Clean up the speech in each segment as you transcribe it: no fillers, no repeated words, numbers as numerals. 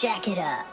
jack it up.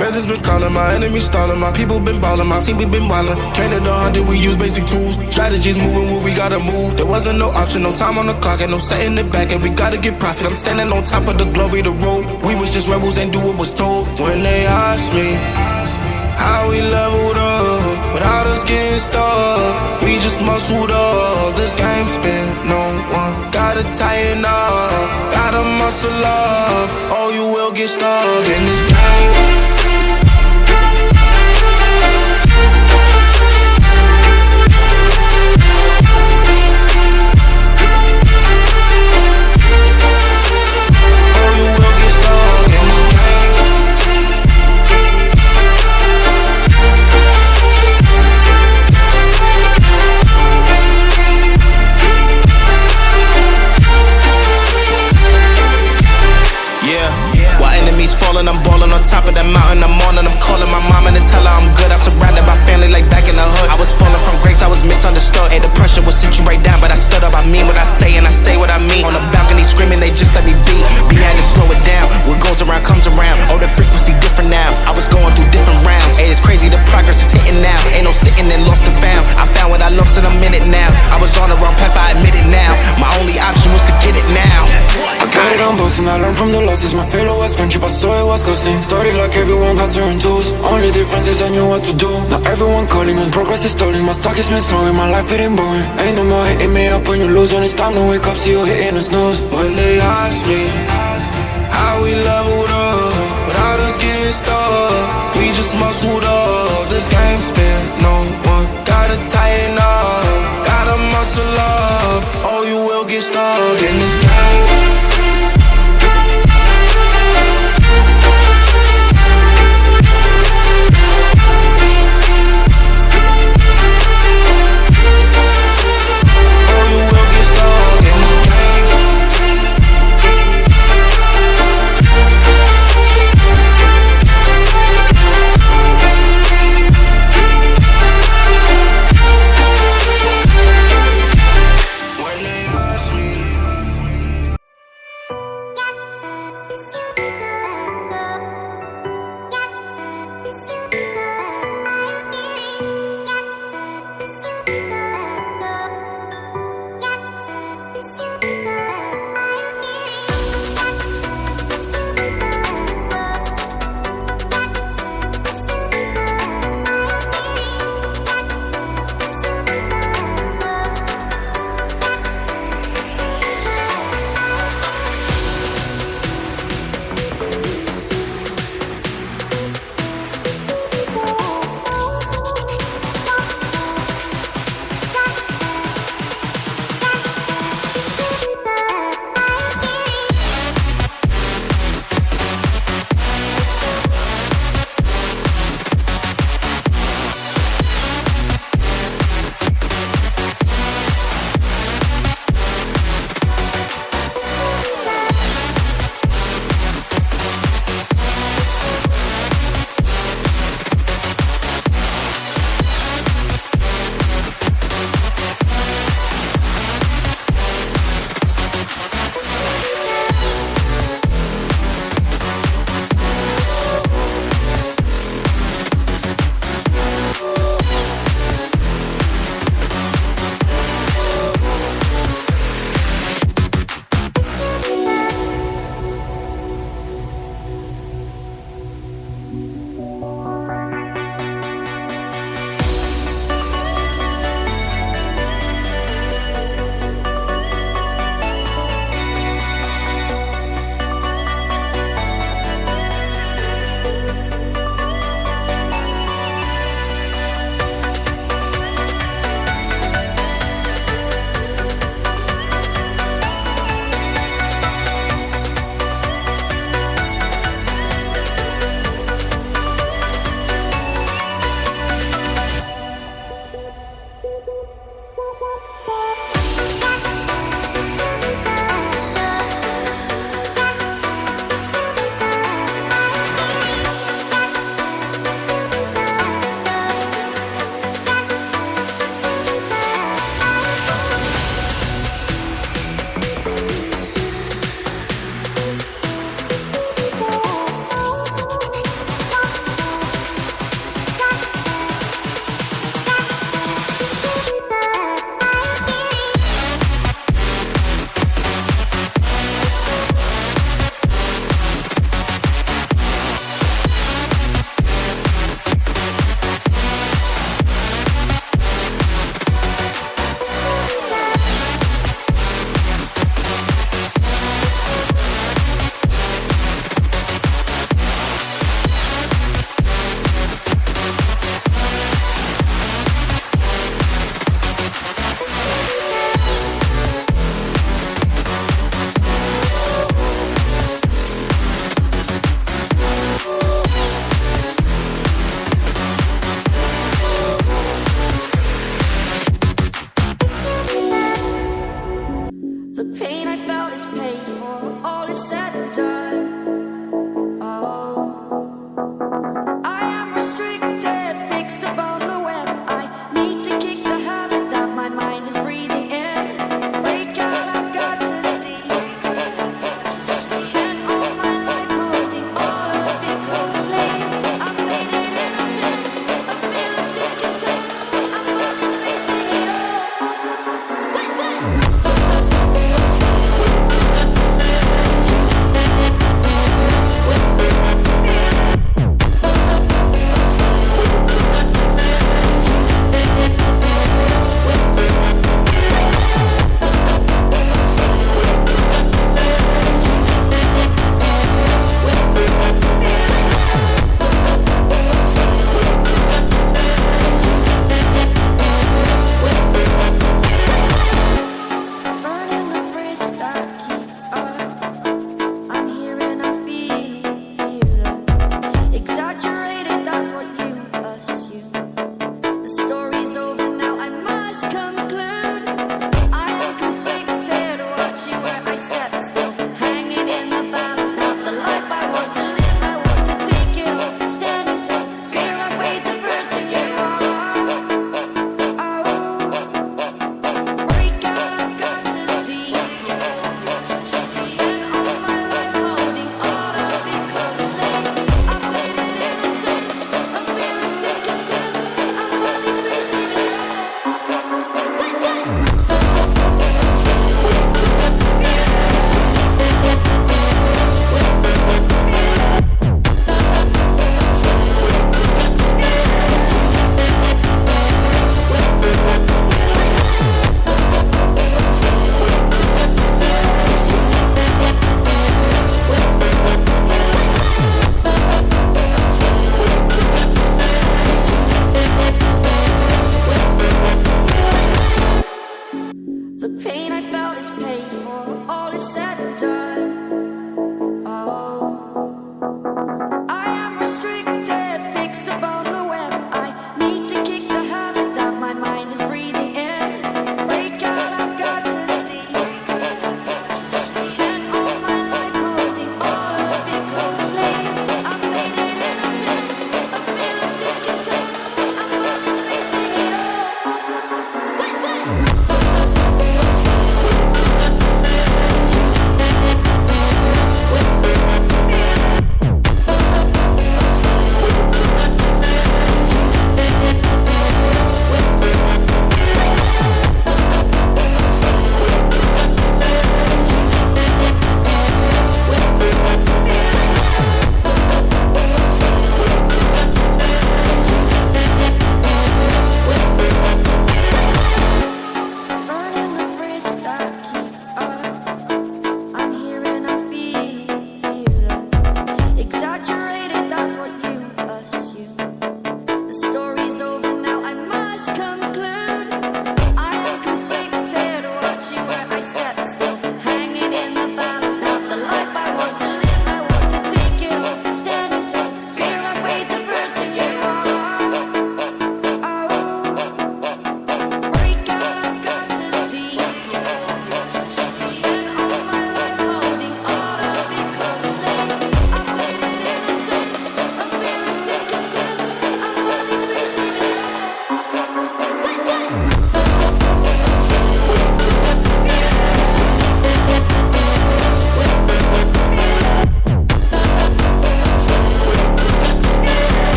Feathers been calling, my enemies stalling, my people been balling, my team we been wildin'. Can't 100, we use basic tools. Strategies moving where we gotta move. There wasn't no option, no time on the clock, and no setting it back, and we gotta get profit. I'm standing on top of the glory, the road. We was just rebels and do what was told. When they asked me how we leveled up without us getting stuck, we just muscled up. This game spin, no one gotta tighten up, gotta muscle up, or you will get stuck in this game. I'm ballin' on top of that mountain, I'm on and I'm calling my mama to tell her I'm good. I'm surrounded by family like back in the hood. I was falling from grace, I was misunderstood. Hey, the pressure will sit you right down, but I stood up. I mean what I say and I say what I mean. On the balcony screaming, they just let me be. We had to slow it down, what goes around comes around. Oh, the frequency different now, I was going through different rounds. Hey, it's crazy, the progress is hitting now. Ain't no sitting and lost and found. I found what I lost in a minute now. I was on the wrong path, I admit it now. My only option was to get it now. I got it on both and I learned from the losses. My failure was friendship, I saw it was ghosting. Started like everyone had certain tools. Only difference is I knew what to do. Now everyone calling when progress is stalling. My stock is missing, my life hitting boring. Ain't no more hitting me up when you lose. When it's time to wake up, see you hitting a snooze. When they ask me how we leveled up without us getting stuck, we just muscled